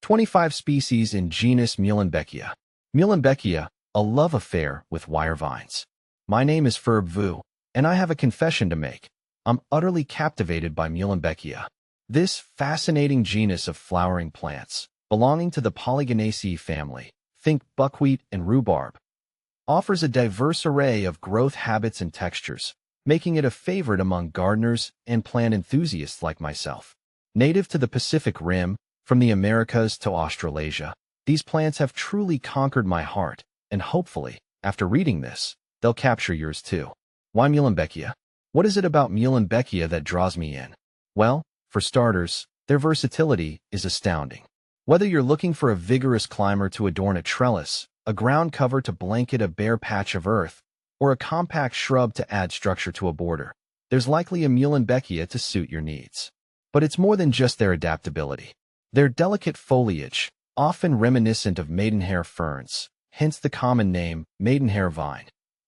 25 species in genus Muehlenbeckia. Muehlenbeckia, a love affair with wire vines. My name is Ferb Vu, and I have a confession to make. I'm utterly captivated by Muehlenbeckia. This fascinating genus of flowering plants, belonging to the Polygonaceae family, think buckwheat and rhubarb, offers a diverse array of growth habits and textures, making it a favorite among gardeners and plant enthusiasts like myself. Native to the Pacific Rim, from the Americas to Australasia, these plants have truly conquered my heart, and hopefully, after reading this, they'll capture yours too. Why Muehlenbeckia? What is it about Muehlenbeckia that draws me in? Well, for starters, their versatility is astounding. Whether you're looking for a vigorous climber to adorn a trellis, a ground cover to blanket a bare patch of earth, or a compact shrub to add structure to a border, there's likely a Muehlenbeckia to suit your needs. But it's more than just their adaptability. Their delicate foliage, often reminiscent of maidenhair ferns, hence the common name maidenhair vine,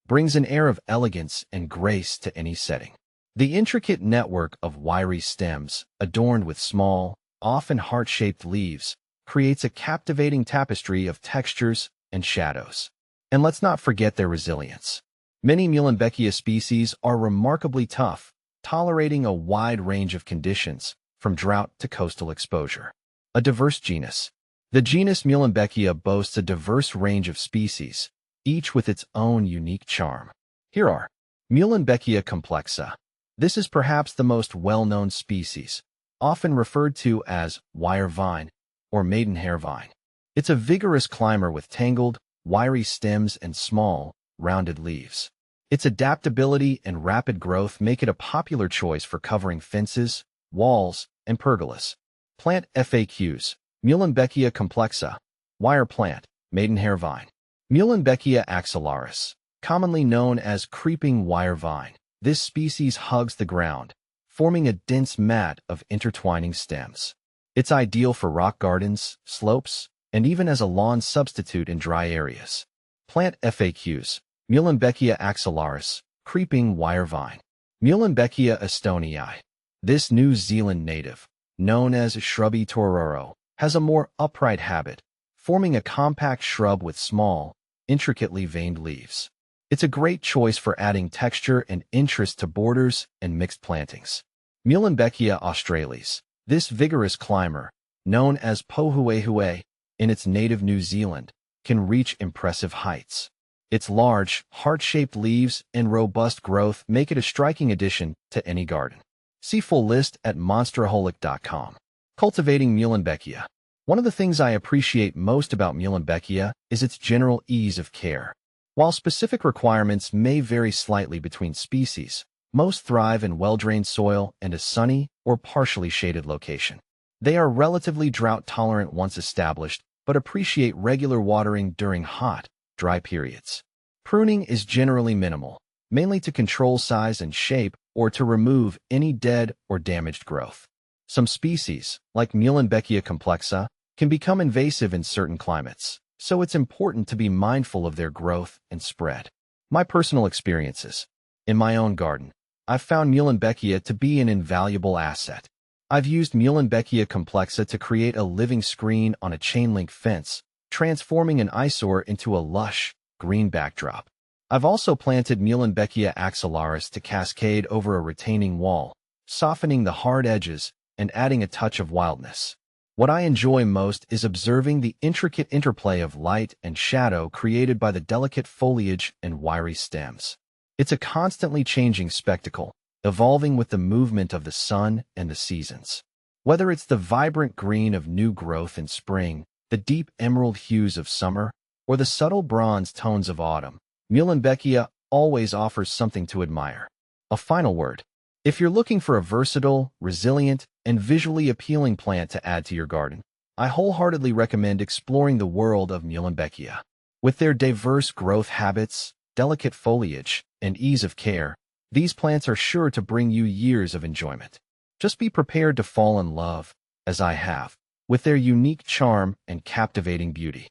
brings an air of elegance and grace to any setting. The intricate network of wiry stems, adorned with small, often heart-shaped leaves, creates a captivating tapestry of textures and shadows. And let's not forget their resilience. Many Muehlenbeckia species are remarkably tough, tolerating a wide range of conditions, from drought to coastal exposure. A diverse genus. The genus Muehlenbeckia boasts a diverse range of species, each with its own unique charm. Here are Muehlenbeckia complexa. This is perhaps the most well-known species, often referred to as wire vine or maidenhair vine. It's a vigorous climber with tangled, wiry stems and small, rounded leaves. Its adaptability and rapid growth make it a popular choice for covering fences, walls, and pergolas. Plant FAQs. Muehlenbeckia complexa. Wire plant. Maidenhair vine. Muehlenbeckia axillaris. Commonly known as creeping wire vine. This species hugs the ground, forming a dense mat of intertwining stems. It's ideal for rock gardens, slopes, and even as a lawn substitute in dry areas. Plant FAQs. Muehlenbeckia axillaris. Creeping wire vine. Muehlenbeckia estonii. This New Zealand native, known as shrubby tororo, has a more upright habit, forming a compact shrub with small, intricately veined leaves. It's a great choice for adding texture and interest to borders and mixed plantings. Muehlenbeckia australis. This vigorous climber, known as pohuehue in its native New Zealand, can reach impressive heights. Its large, heart-shaped leaves and robust growth make it a striking addition to any garden. See full list at monsteraholic.com. Cultivating Muehlenbeckia. One of the things I appreciate most about Muehlenbeckia is its general ease of care. While specific requirements may vary slightly between species, most thrive in well-drained soil and a sunny or partially shaded location. They are relatively drought-tolerant once established, but appreciate regular watering during hot, dry periods. Pruning is generally minimal, mainly to control size and shape or to remove any dead or damaged growth. Some species, like Muehlenbeckia complexa, can become invasive in certain climates, so it's important to be mindful of their growth and spread. My personal experiences. In my own garden, I've found Muehlenbeckia to be an invaluable asset. I've used Muehlenbeckia complexa to create a living screen on a chain-link fence, transforming an eyesore into a lush, green backdrop. I've also planted Muehlenbeckia axillaris to cascade over a retaining wall, softening the hard edges and adding a touch of wildness. What I enjoy most is observing the intricate interplay of light and shadow created by the delicate foliage and wiry stems. It's a constantly changing spectacle, evolving with the movement of the sun and the seasons. Whether it's the vibrant green of new growth in spring, the deep emerald hues of summer, or the subtle bronze tones of autumn, Muehlenbeckia always offers something to admire. A final word. If you're looking for a versatile, resilient, and visually appealing plant to add to your garden, I wholeheartedly recommend exploring the world of Muehlenbeckia. With their diverse growth habits, delicate foliage, and ease of care, these plants are sure to bring you years of enjoyment. Just be prepared to fall in love, as I have, with their unique charm and captivating beauty.